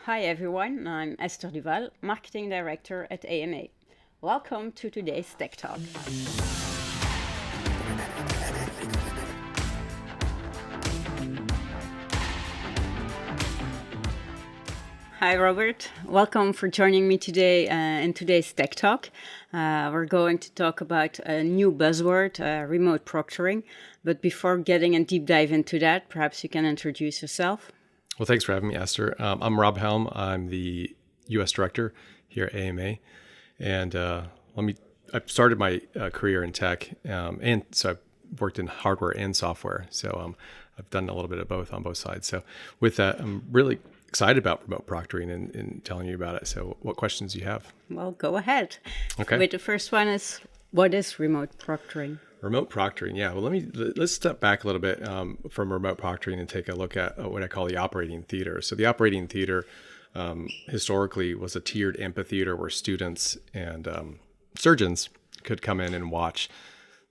Hi everyone, I'm Esther Duval, Marketing Director at AMA. Welcome to today's Tech Talk. Hi Robert, welcome for joining me today in today's Tech Talk. We're going to talk about a new buzzword, remote proctoring. But before getting a deep dive into that, perhaps you can introduce yourself. Well, thanks for having me, Esther. I'm Rob Helm. I'm the U.S. Director here at AMA. And I've started my career in tech, and so I've worked in hardware and software. So I've done a little bit of both on both sides. So with that, I'm really excited about remote proctoring and telling you about it. So what questions do you have? Well, go ahead. Okay. Wait, the first one is, what is remote proctoring? Remote proctoring, yeah. Well, let's step back a little bit from remote proctoring and take a look at what I call the operating theater. So the operating theater historically was a tiered amphitheater where students and surgeons could come in and watch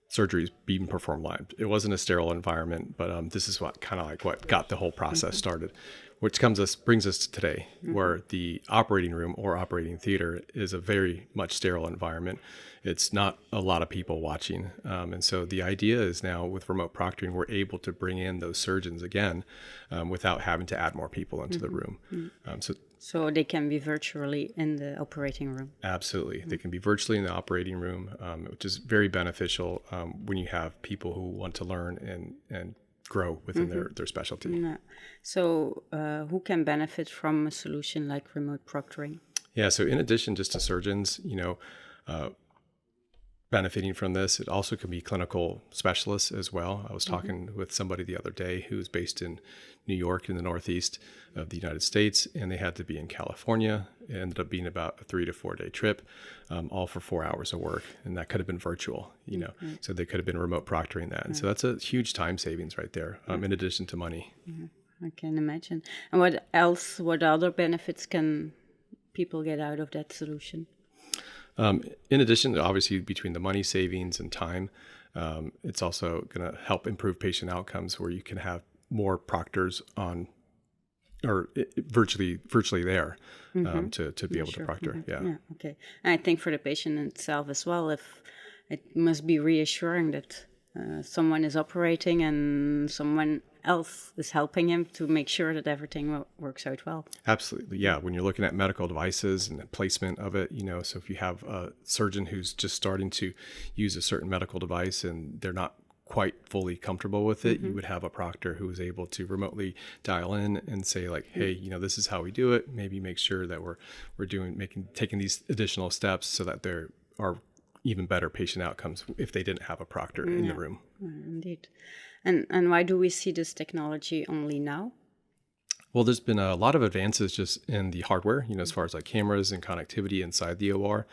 surgeries being performed live. It wasn't a sterile environment, but this is what got the whole process started, which brings us to today, where the operating room or operating theater is a very much sterile environment. It's not a lot of people watching. And so the idea is now with remote proctoring, we're able to bring in those surgeons again without having to add more people into the room. So they can be virtually in the operating room. Absolutely. They can be virtually in the operating room, which is very beneficial when you have people who want to learn and grow within their specialty. Yeah. So who can benefit from a solution like remote proctoring? Yeah. So in addition just to surgeons, benefiting from this, it also can be clinical specialists as well. I was talking with somebody the other day who's based in New York in the Northeast of the United States, and they had to be in California. It ended up being about a 3 to 4 day trip, all for 4 hours of work. And that could have been virtual, so they could have been remote proctoring that. And so that's a huge time savings right there, in addition to money. I can imagine. And what other benefits can people get out of that solution? In addition, obviously, between the money savings and time, it's also going to help improve patient outcomes where you can have more proctors on or virtually there to be able to proctor. Yeah. Okay. And I think for the patient itself as well, if it must be reassuring that someone is operating and someone else is helping him to make sure that everything works out well. Absolutely. Yeah. When you're looking at medical devices and the placement of it, so if you have a surgeon who's just starting to use a certain medical device and they're not quite fully comfortable with it, you would have a proctor who is able to remotely dial in and say like, hey, this is how we do it. Maybe make sure that we're taking these additional steps so that there are even better patient outcomes if they didn't have a proctor in the room. Indeed. And why do we see this technology only now? Well, there's been a lot of advances just in the hardware, as far as like cameras and connectivity inside the OR,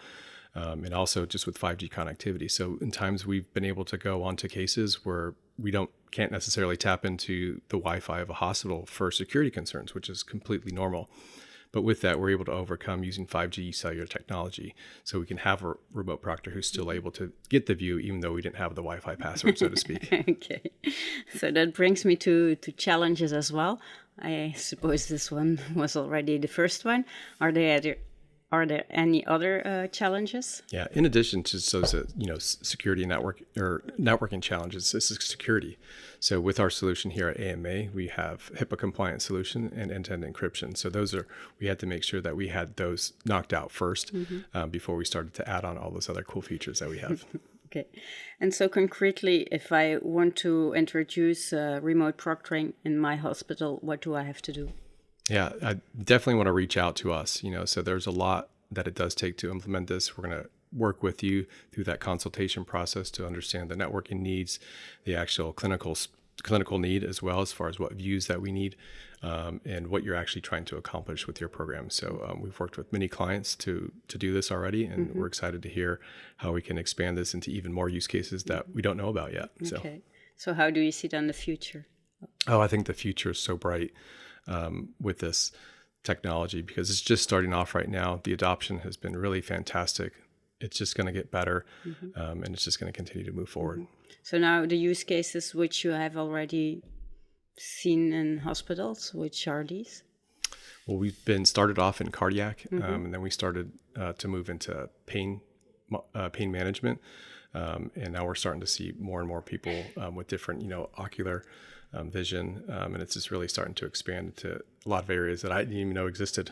and also just with 5G connectivity. So in times we've been able to go onto cases where we can't necessarily tap into the Wi-Fi of a hospital for security concerns, which is completely normal. But with that, we're able to overcome using 5G cellular technology. So we can have a remote proctor who's still able to get the view, even though we didn't have the Wi-Fi password, so to speak. Okay. So that brings me to challenges as well. I suppose this one was already the first one. Are there any other challenges? Yeah. In addition to security networking challenges, this is security. So with our solution here at AMA, we have HIPAA compliant solution and end-to-end encryption. So we had to make sure that we had those knocked out first before we started to add on all those other cool features that we have. Okay. And so concretely, if I want to introduce remote proctoring in my hospital, what do I have to do? Yeah, I definitely want to reach out to us, so there's a lot that it does take to implement this. We're going to work with you through that consultation process to understand the networking needs, the actual clinical need, as well as far as what views that we need, and what you're actually trying to accomplish with your program. So we've worked with many clients to do this already, and we're excited to hear how we can expand this into even more use cases that we don't know about yet. Okay. So how do you see then the future? Oh, I think the future is so bright with this technology because it's just starting off right now. The adoption has been really fantastic. It's just going to get better, and it's just going to continue to move forward. So now the use cases which you have already seen in hospitals, which are these? Well, we've been started off in cardiac, and then we started to move into pain management, and now we're starting to see more and more people with different, ocular vision, and it's just really starting to expand into a lot of areas that I didn't even know existed.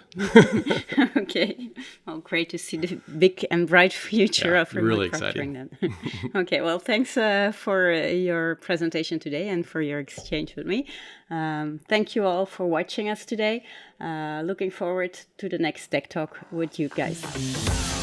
Okay. Well, great to see the big and bright future of remote really proctoring exciting. then. Okay, well, thanks for your presentation today and for your exchange with me. Thank you all for watching us today. Looking forward to the next Tech Talk with you guys.